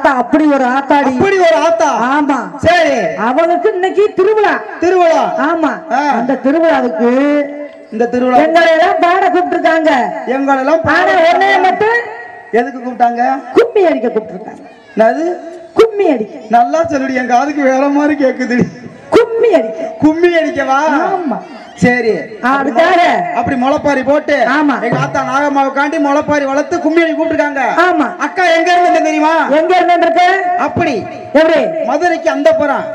ஆத்தா அப்படி ஒரு ஆத்தாடி. அப்படி ஒரு ஆத்தா. ஆமா. சரி. அவளுக்கு இன்னைக்கு திருவிழா. திருவிழா. ஆமா. அந்த திருவிழாவுக்கு இந்த திருவிழா எங்களை எல்லாம் பாட கூப்பிட்டுருக்காங்க. எங்களை எல்லாம் பாட ஒன்னே மட்டும் எதுக்கு கூப்பிட்டாங்க? கும்மி அடிக்க கூப்பிட்டுருக்காங்க. அது கும்மி அடிக்க. நல்லா சொல்லுடி, என் காதுக்கு வேற மாதிரி கேக்குது. கும்மி அடிக்க. கும்மி அடிக்கவா? ஆமா. சரி. அதுக்காக அப்படி முளைப்பாரி போட்டு ஆமா எங்க ஆத்தா நாகம்மாவுக்காண்டி முளைப்பாரி வளர்த்து கும்மி அடி கூப்பிட்டுருக்காங்க. ஆமா. அக்கா எங்க இருந்து தெரியுமா? எங்க இருந்து இருக்க? அப்படி எப்படி? மதுரைக்கு அந்த புறம்.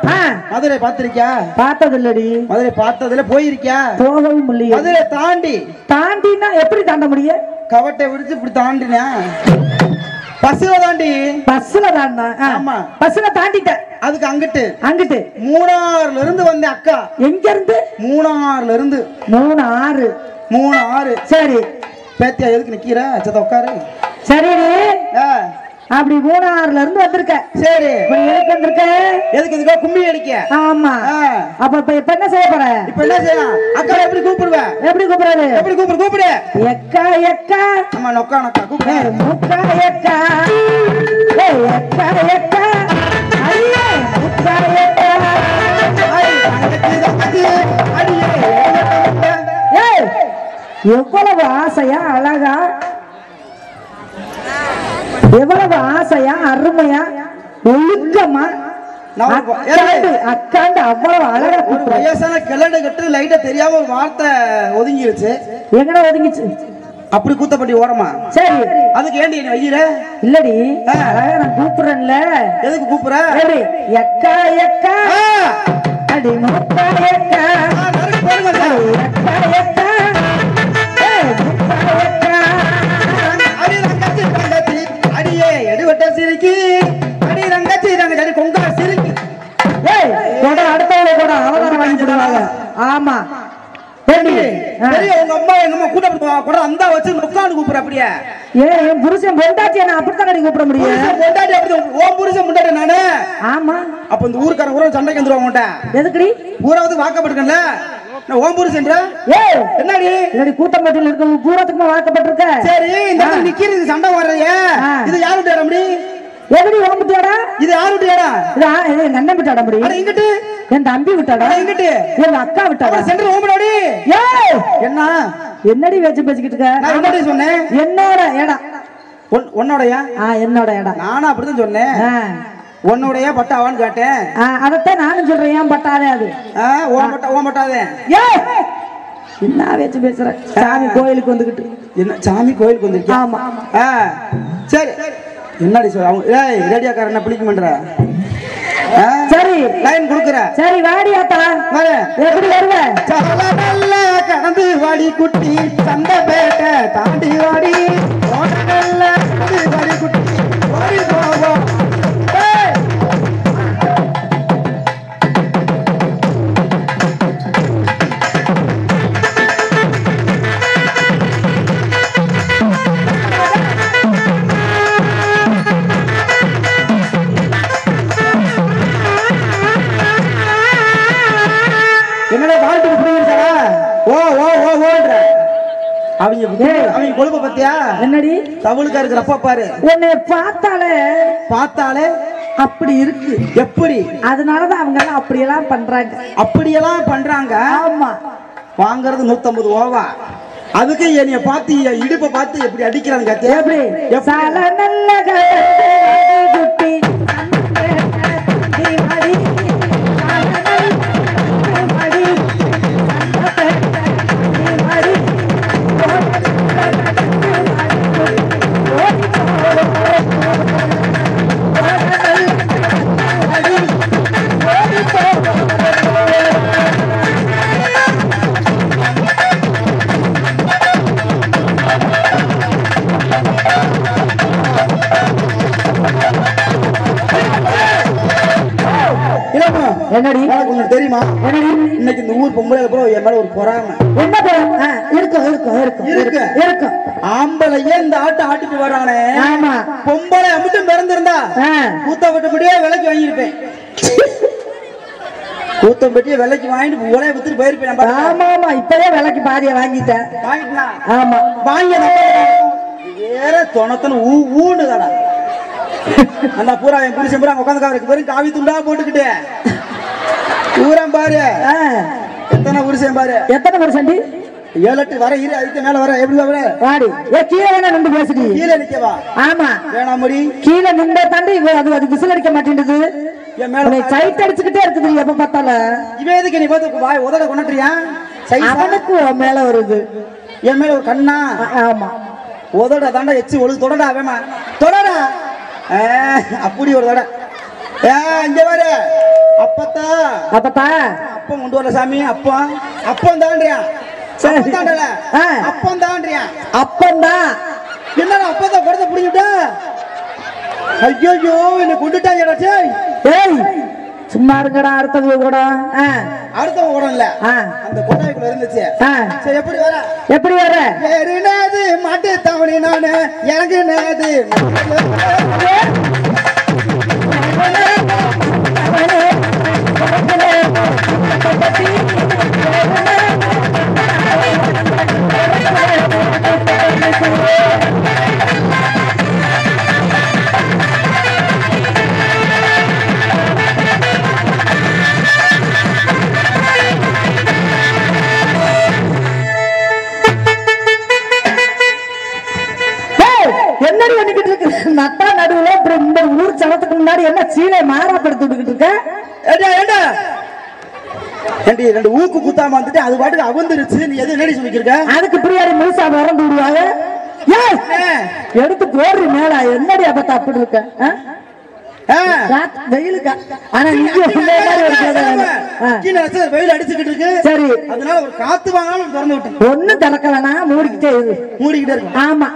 மதுரை பாத்திருக்கியா? பார்த்தது இல்லடி. மதுரை பார்த்ததுல போயிருக்கியா? போகவும் இல்லையே. மதுரை தாண்டி. தாண்டினா எப்படி தாண்ட முடியும்? கவட்டை விடுச்சு இப்படி தாண்டினா பஸ்ல தாண்டி. பஸ்ல தாண்டா. ஆமா பஸ்ல தாண்டிட்டேன். அதுக்கு அங்கிட்டு அங்கிட்டு மூணாறுல இருந்து வந்தேன் அக்கா. எங்க இருந்து? மூணாறுல இருந்து. மூணாறு. சரி. பேத்தியா எதுக்கு நிக்கிற? சத்த உட்காரு. சரி. அப்படி மூணாறுல இருந்து வந்திருக்க. சரி. எதுக்கு வந்திருக்க? எதுக்கு இதுக்கோ கும்மி அடிக்க. ஆமா. அப்ப இப்ப என்ன செய்ய போற? இப்ப என்ன செய்யலாம்? அக்கா எப்படி கூப்பிடுவ? எப்படி கூப்பிடுறது? எப்படி கூப்பிடு? எக்கா எக்கா. ஆமா நொக்கா நொக்கா கூப்பிடு. முக்கா எக்கா. ஏய் எக்கா எக்கா. ஐயே முக்கா எக்கா. ஏய் எவ்வளவு ஆசையா அழகா, எவ்வளவு ஆசையா அருமையா ஒழுக்கமா அக்காண்டு அவ்வளவு அழகா. ஒரு வயசான கிளடு கட்டு லைட்டா தெரியாம ஒரு வார்த்தை ஒதுங்கிருச்சு. எங்கடா ஒதுங்கிச்சு? அப்படி கூத்தப்பட்டி ஓரமா. சரி. அதுக்கு ஏண்டி நீ வையிற? இல்லடி அழகா நான் கூப்பிடுறேன்ல. எதுக்கு கூப்பிடுற? எக்கா எக்கா அடி முக்கா எக்கா. எக்கா எக்கா அடியே எடுவட்ட சிரிக்கி அடி ரங்கச்சி ரங்கச்சி கொங்கா சிரிக்கி. ஏய் கொடா அடுத்தவளே கொடா அவதாரம் வாங்கி போடுவாங்க. ஆமா பெரிய உங்க அம்மா எங்க அம்மா கூட்ட கூட அந்த வச்சு நொக்கான்னு கூப்பிடுற. அப்படியே ஏன் என் புருஷன் பொண்டாட்டி நான் அப்படித்தான் கூப்பிட முடியும்? பொண்டாட்டி அப்படி ஓ புருஷன் முண்டாட்டி நானு. ஆமா. அப்ப இந்த ஊருக்கார ஊர சண்டைக்கு வந்துருவாங்க மாட்டேன். எதுக்குடி? ஊராவது வாக்கப்பட்டிருக்கல ஓம் புருஷன்ற. ஏய் என்னடி என்னடி கூட்டம்பட்டியில் இருக்க பூரத்துக்குமா வாக்கப்பட்டிருக்க? சரி இந்த நிக்கிறது சண்டை வர்றதே இது யாரு விட்டு முடி? எப்படி ஓம் விட்டாடா? இது யாரு விட்டாடா? இது எங்க அண்ணன் விட்டாடா முடி. அட இங்கிட்டு என் தம்பி விட்டாடா. இங்கிட்டு எங்க அக்கா விட்டாடா. சென்டர் ஓம்டாடி. ஏய் என்ன என்னடி வெச்சு பேசிக்கிட்டு இருக்க? நான் என்னடி சொன்னேன்? என்னோட ஏடா. உன்னோடயா? என்னோட ஏடா. நானும் அப்படிதான் சொன்னேன். உன்னோடைய பட்டாவான்னு கேட்டேன். அதத்தான் நானும் சொல்றேன். ஏன் பட்டாதே அது? ஓம் பட்டாதே. ஏய் என்ன வெச்சு பேசுற? சாமி கோயிலுக்கு வந்துகிட்டு. என்ன சாமி கோயிலுக்கு வந்திருக்கியா? ஆமா. சரி என்னடி சொல்ற? ஏய் ரேடியோக்காரன் என்ன பிளிக்க பண்ற? சரி லைன் குடுக்குற. சரி வாடி ஆத்தா. வர எப்படி வருவ? நல்ல கடந்து வாடி குட்டி சண்டை பேட்ட தாண்டி வாடி. நல்ல கடந்து வாடி குட்டி ஓடி போவோம். என்னடா வாழ்த்துக்கு புரியுதுடா? ஓ ஓ ஓ ஓன்ற அவங்க கொழுப்ப பத்தியா? என்னடி தவளுக்கா இருக்கிறப்ப பாரு. உன்னை பார்த்தாலே அப்படி இருக்கு. எப்படி? அதனாலதான் அவங்க எல்லாம் அப்படியெல்லாம் பண்றாங்க. அப்படியெல்லாம் பண்றாங்க. ஆமா. வாங்குறது 150 ஓவா. அதுக்கு என்னைய பார்த்து இடுப்பை பார்த்து எப்படி அடிக்கிறாங்க கத்தியா? எப்படி? என்னடி உனக்கு தெரியுமா? இன்னைக்கு இந்த ஊர் பொம்பளை என் மேல ஒரு பொறாமை. என்ன பொறாமை? இருக்கு. ஆம்பளையே இந்த ஆட்டை ஆட்டிட்டு வரானே. ஆமா. பொம்பளை மட்டும் பிறந்திருந்தா கூத்தப்பட்டபடியே விலைக்கு வாங்கியிருப்பேன். கூத்தம்பட்டியே விலைக்கு வாங்கிட்டு உலைய வித்துட்டு போயிருப்பேன். ஆமா ஆமா இப்பவே விலைக்கு பாதிய வாங்கிட்டேன். வாங்கிட்டா? ஆமா வாங்கிய வேற தொணத்தன ஊண்டுதாடா. அந்த பூரா என் புருஷன் பூரா உட்காந்து காவலுக்கு வெறும் காவி துண்டா போட்டுக்கிட்டு பூரா பாரு எத்தனை புருஷன் பாரு எத்தனை புருஷன்டி 7-8 வர இரு அதுக்கு மேல வர எப்படி வர வாடி கீழே வேணா நின்று பேசுடி கீழே நிக்கவா ஆமா வேணாம் முடி கீழே நின்ற தாண்டி அது விசில் அடிக்க மாட்டேங்குது என் மேல சைட் அடிச்சுக்கிட்டே இருக்குது எப்ப பார்த்தாலும் இவன் எதுக்கு நீ பார்த்து வாய் உதட கொண்டுறியா அவனுக்கு மேல வருது என் மேல ஒரு கண்ணா ஆமா உதட தாண்டா எச்சு ஒழு தொடடா வேமா தொடடா அப்படி ஒரு தடை இங்க பாரு அப்பத்தா அப்பம் கொண்டு வரல சாமி அப்பம் தாண்டியா தாண்டல அப்பம் தாண்டியா அப்பம் தான் என்னடா அப்பதான் குடத்தை பிடிக்கிட்ட ஐயோ என்ன கொண்டுட்டாங்க சும்மா இருங்கடா அடுத்தவங்க கூட அடுத்தவங்க கூட இல்ல அந்த கொட்டாய்க்குள்ள இருந்துச்சு சரி எப்படி வர ஏறினது மாட்டு தவணி நானு இறங்குனது என்னடி பண்ணிக்கிட்டு இருக்கு நட்டா நடுவுல இந்த ஊர் சனத்துக்கு முன்னாடி என்ன சீலை மாறாப்படுத்திட்டு இருக்க ரெண்டு ஊக்கு குத்தாம வந்துட்டு அது பாட்டுக்கு அவந்துருச்சு நீ எது என்னடி சொல்லிருக்க அதுக்கு பிரியாடி முழுசா வரந்து விடுவாங்க எடுத்து போடுற மேல என்னடி அப்ப அப்படி இருக்க வெயிலுக்கா ஆனா வெயில் அடிச்சுக்கிட்டு இருக்கு சரி அதனால ஒரு காத்து வாங்காலும் திறந்து விட்டு ஒண்ணும் திறக்க வேணாம் மூடிக்கிட்டே இருக்கு ஆமா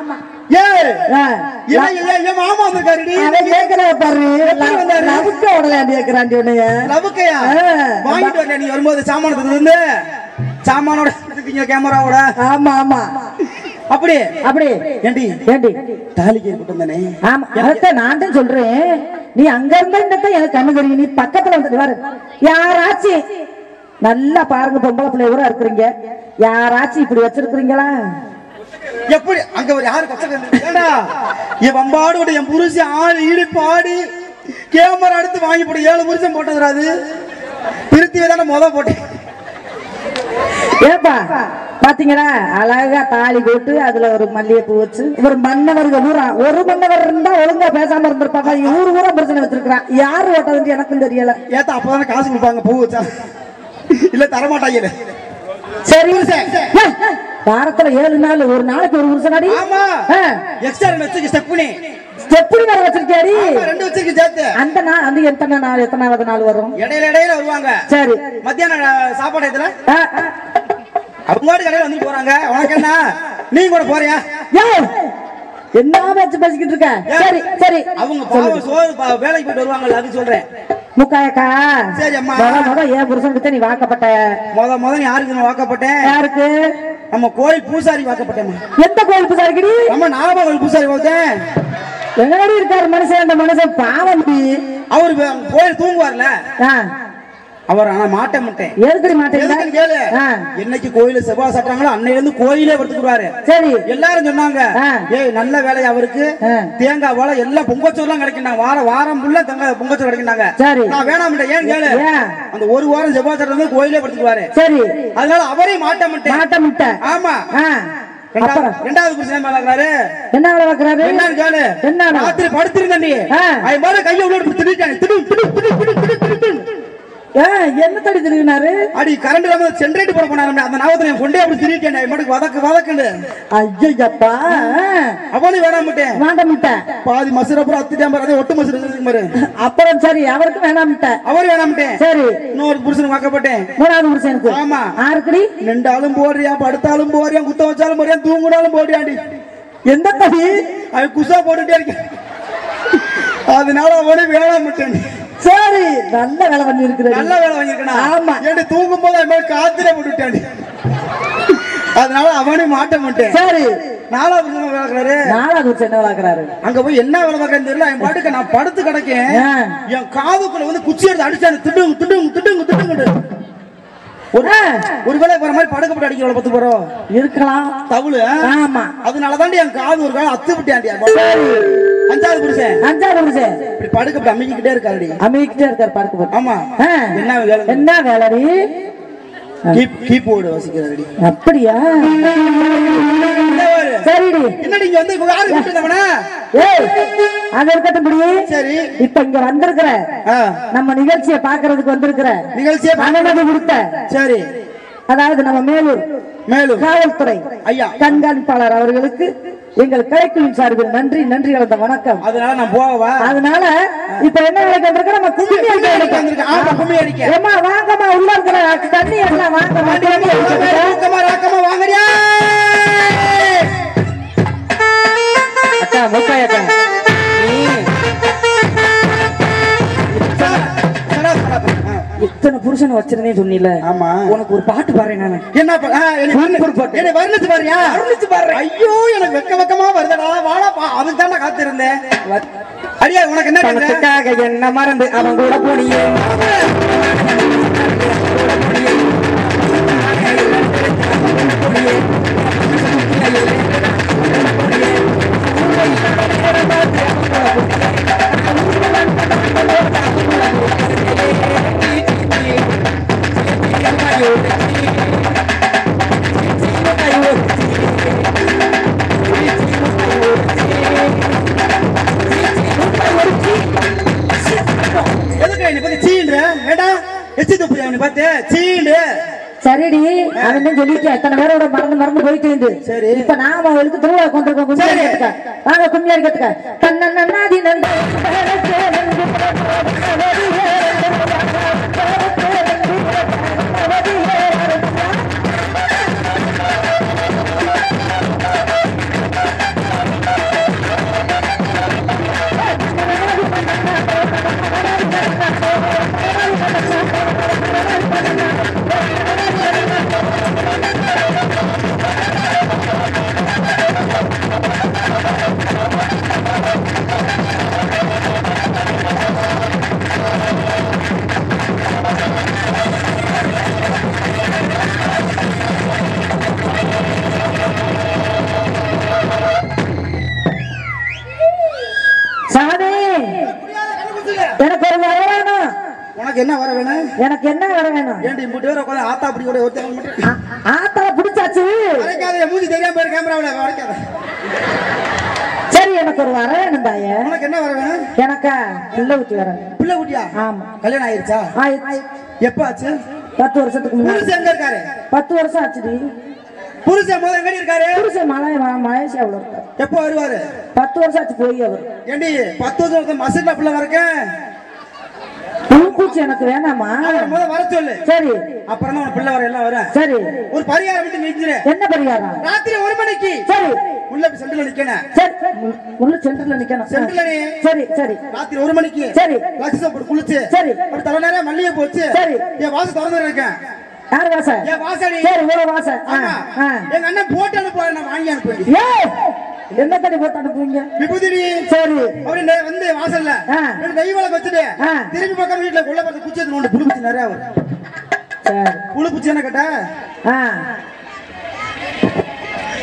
மாமா வந்திருக்காருடி வாங்கிட்டு வரல நீ வரும்போது சாமானத்துல இருந்து சாமானோட கேமராவோட ஆமா ஆமா அப்படி அப்படி ஏண்டி தாலிக்கு கூட்டம் தானே ஆமா அதான் நான் தான் சொல்றேன் நீ அங்க இருந்தா எனக்கு கண்ணு தெரியும் நீ பக்கத்துல வந்து பாரு யாராச்சும் நல்லா பாருங்க பொம்பளை பிள்ளை கூட இருக்கிறீங்க யாராச்சும் இப்படி வச்சிருக்கிறீங்களா எப்படி அங்க ஒரு யாரு என் வம்பாடு என் புருஷன் ஆள் ஈடு பாடி கேமரா எடுத்து வாங்கி போட்டு 7 புருஷன் போட்டது திருத்திவே தானே போட்டேன் ஏப்பா பாத்தீங்களா அழகா தாலி போட்டு அதுல ஒரு மல்லிகைப்பூ வச்சு ஒரு மன்னவர்கள் ஊரா ஒரு மன்னவர் இருந்தா ஒழுங்கா பேசாம இருந்திருப்பாங்க ஊரா பிரச்சனை வச்சிருக்கான் யாரு ஓட்டது எனக்கும் தெரியல ஏத்தா அப்பதானே காசு கொடுப்பாங்க பூ வச்சா இல்ல தரமாட்டாங்க சரி வாரத்துல 7 நாள் ஒரு நாளைக்கு ஒரு புருஷனாடி ஆமா எக்ஸ்ட்ரா வச்சிருக்க ஸ்டெப்னி வேற வச்சிருக்கியாடி 2 வச்சிருக்க சேர்த்து அந்த நாள் அந்த எத்தனாவது நாள் வரும் இடையில வருவாங்க சரி மத்தியான சாப்பாடு இதுல அவங்க கடையில வந்து போறாங்க உனக்கு என்ன நீ கூட போறியா என்ன வச்சு பேசிக்கிட்டு இருக்க சரி சரி அவங்க பாவம் சோறு வேலைக்கு போயிட்டு வருவாங்கல்ல அது சொல்றேன் முக்காயக்கா சரி அம்மா ஏன் புருஷனுக்கு நீ வாக்கப்பட்ட முத யாருக்கு நான் வாக்கப்பட்டேன் யாருக்கு நம்ம கோயில் பூசாரி வாக்கப்பட்டேன் எந்த கோயில் பூசாரிக்கடி நம்ம நாகமா கோயில் பூசாரி பார்த்தேன் எங்கடி இருக்காரு மனுஷன் அந்த மனுஷன் பாவம் அவரு கோயில் தூங்குவார்ல அவர் ஆனா மாட்டேன் எதுக்கு மாட்டேன் கேளு என்னைக்கு கோயில செவ்வா சாப்பிட்டாங்களோ அன்னையில இருந்து கோயிலே படுத்துக்குவாரு சரி எல்லாரும் சொன்னாங்க ஏய் நல்ல வேலை அவருக்கு தேங்காய் வாழை எல்லாம் பொங்கச்சோறுலாம் கிடைக்கிட்டாங்க வாரம் ஃபுல்லா பொங்கச்சோறு கிடைக்கிட்டாங்க நான் வேணாம் ஏன் கேளு அந்த ஒரு வாரம் செவ்வா சாப்பிட்டா கோயிலே படுத்துக்குவாரு சரி அதனால அவரே மாட்டேன் ஆமா ரெண்டாவது புருஷன் வளர்க்கறாரு என்ன வளர்க்கறாரு என்னன்னு கேளு என்ன ராத்திரி படுத்திருந்தேன் நீ அவன் மேல கையை உள்ள திடீர்னு என்ன தடி திருவினாரு அடி கரண்ட் இல்லாம ஜெனரேட்டர் போட போனாரு அந்த நாவத்துல என் கொண்டே அப்படி திரிட்டேன் மட்டும் வதக்குன்னு ஐயப்பா அவனு வேணாமட்டேன் பாதி மசுர அப்புறம் அத்துட்டாம அதே ஒட்டு மசுர பாரு அப்புறம் சரி அவருக்கு வேணாமட்டேன் அவர் வேணாமட்டேன் சரி இன்னொரு புருஷனுக்கு வாக்கப்பட்டேன் 3வது புருஷனுக்கு ஆமா ஆறுக்கடி நின்றாலும் போடுறியா படுத்தாலும் போறியா குத்த வச்சாலும் போறியா தூங்குனாலும் போடுறியாண்டி எந்த தடி அவன் குசா போட்டுட்டே இருக்கேன் அதனால அவனே வேணாமட்டேன் சரி நல்ல வேலை பண்ணி இருக்கிறேன் நல்ல வேலை வாங்கிருக்கா ஆமா ஏன் தூங்கும் போது அவன் காத்திர போட்டுட்டாண்டி அதனால அவனே மாட்ட மாட்டேன் சரி 4வது வளர்க்கறாரு 4வது என்ன வளர்க்கறாரு அங்க போய் என்ன வேலை பார்க்கறேன்னு தெரியல என் பாட்டுக்கு நான் படுத்து கிடக்கேன் என் காதுக்குள்ள வந்து குச்சி எடுத்து அடிச்சாரு திட்டுங்க ஒருவேளை போற மாதிரி படுக்கப்பட்டு அடிக்கிறவளை பத்து போறோம் இருக்கலாம் தவுளு ஆமா அதனாலதாண்டி என் காது ஒரு காலம் அத்து விட்டாண்டி அஞ்சாவது புருஷன். அஞ்சாவது புருஷன் இப்படி படுக்க அமைக்கிட்டே இருக்காருடி. அமைக்கிட்டே இருக்காரு படுக்க. ஆமா. என்ன வேலை? என்ன வேலைடி? கீபோர்டு வாசிக்கிறாருடி. அப்படியா? சரிடி. என்னடி இங்க வந்து யாரு கூப்பிட்டவனா? ஏய் அங்க இருக்கட்டும் புடி. சரி இப்ப இங்க வந்திருக்கிற நம்ம நிகழ்ச்சியை பாக்குறதுக்கு வந்திருக்கிற நிகழ்ச்சியை அனுமதி கொடுத்த சரி அதாவது நம்ம மேலூர் காவல்துறை ஐயா கண்காணிப்பாளர் அவர்களுக்கு எங்கள் கலைக்குழுவின் சார்பில் நன்றி கலந்த வணக்கம். அதனால நான் போவா. அதனால இப்ப என்ன வேலைக்கு வந்திருக்க? நம்ம கும்மி அடிக்க. ஆமா கும்மி அடிக்க. ஏமா வாங்கம்மா உள்ள இருக்கிற தண்ணி எல்லாம் வாங்கம்மா. ராக்கமா வாங்கறியா? அக்கா முக்காயக்கா இத்தனை புருஷனை வச்சிருந்தேன் சொன்னீல. ஆமா உனக்கு ஒரு பாட்டு பாடுறேன் நானு. என்ன வர்ணிச்சு பாருயா? வர்ணிச்சு பாடுறேன். ஐயோ எனக்கு வெக்கமா வருதடா. வாடா அதுக்கு தானே காத்திருந்தேன். அடியா உனக்கு என்ன என்ன மறந்து அவன் கூட போனியே. சரிடி அவன் சொல்லிட்டு எத்தனை பேரோட மறந்து போயிட்டு இருந்து. சரி இப்ப நாம அவளுக்கு திருவிழா கொண்டிருக்கோம். வாங்க கும்மியாடி கத்துக்க. தன்னாதி நன்றி என்ன வர வேணும்? எனக்கு என்ன வர வேணும்? ஏண்டி மூணு பேர் உட்கார்ந்து ஆத்தா அப்படி கூட ஒருத்தங்க மட்டும் ஆத்தா பிடிச்சாச்சு. வரைக்காத மூஞ்சி தெரியாம போய் கேமராவுல வரைக்காத. சரி எனக்கு ஒரு வர வேணும் தாயே. உனக்கு என்ன வர வேணும்? எனக்கா பிள்ளை குட்டி வர. பிள்ளை குட்டியா? ஆமா. கல்யாணம் ஆயிருச்சா? ஆயிடுச்சு. எப்ப ஆச்சு? 10 வருஷத்துக்கு முன்னாடி. புருஷன் எங்க இருக்காரு? 10 வருஷம் ஆச்சுடி. புருஷன் முதல்ல எங்க இருக்காரு? புருஷன் மலேசியாவுல இருக்காரு. எப்போ வருவாரு? 10 வருஷம் ஆச்சு போய் அவர். ஏண்டி 10 வருஷம் மசட்ல பிள்ளை வரக்க பூச்சி எனக்கு வேணாமா? முதல்ல வர சொல்லு. சரி அப்புறம் தான் பிள்ளை வர எல்லாம் வர. சரி ஒரு பரிகாரம் விட்டு நிறுத்துறேன். என்ன பரிகாரம்? ராத்திரி 1 மணிக்கு சரி உள்ள சென்டர்ல நிக்கணும். சரி உள்ள சென்டர்ல நிக்கணும். சென்டர்ல சரி சரி ராத்திரி 1 மணிக்கு சரி லக்ஸ போட்டு குளிச்சு சரி அப்படி தலை நேரா மல்லிகை போச்சு. சரி என் வாச திறந்து இருக்கேன். யார் வாச? என் வாசடி. சரி ஒரு வாச. எங்க அண்ணன் போட்டு அனுப்புவாரு, நான் வாங்கி அனுப்புவேன். ஏய் என்ன தடி போட்டு அனுப்புவீங்க? விபூதிடி. சரி அவரே வந்து வாசல்ல நெய் விளக்கு வச்சிட்டு திரும்பி பக்கம் வீட்ல கொள்ள பார்த்து குச்சி எடுத்து புளி குச்சி நிறைய வரும். சரி புளி குச்சி என்ன கேட்டா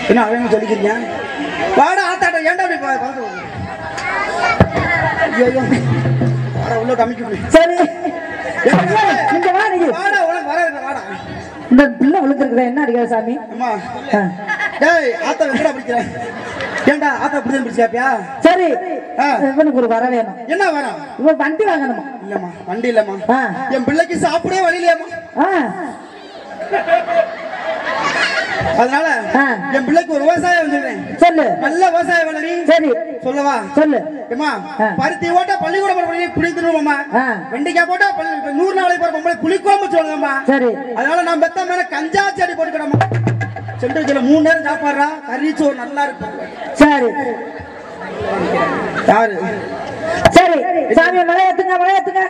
என்ன அவன் சொல்லிக்கிறீங்க? வாடா ஆத்தாட்ட ஏன்டா அப்படி பார்த்து ஐயோ வாடா உள்ள கமிக்கு. சரி இங்க வா நீ. வாடா உனக்கு வர வாடா. இந்த பிள்ளை விழுந்துருக்குற என்ன அடிக்காத சாமி. அம்மா டேய் ஆத்தா எங்கடா பிடிக்கிற? ஏண்டா ஆத்தா பிடிச்சு பிடிச்சாப்பியா? சரி இவனுக்கு ஒரு வர வேணும். என்ன வரம்? இவன் வண்டி வாங்கணுமா? இல்லம்மா வண்டி இல்லம்மா. என் பிள்ளைக்கு சாப்பிடவே வழி இல்லையாம்மா. அதனால என் பிள்ளைக்கு ஒரு விவசாயம் வந்துடுறேன். சொல்லு. நல்ல விவசாயம் வளரி. சரி சொல்லவா? சொல்லு. ஏமா பருத்தி ஓட்டா பள்ளிக்கூடம் புளிக்கணுமாம்மா. வெண்டைக்காய் போட்டா 100 நாளைக்கு போற பொம்பளை புளிக்குழம்பு சொல்லுங்கம்மா. சரி அதனால நான் பெத்த மேல கஞ்சா செடி போட்டுக்கிறோம்மா. சென்டர்ல 3 நேரம் சாப்பாடுறா கறிச்சோறு நல்லா இருக்கு. சரி யாரு? சரி சாமி மலை ஏத்துங்க மலை ஏத்துங்க.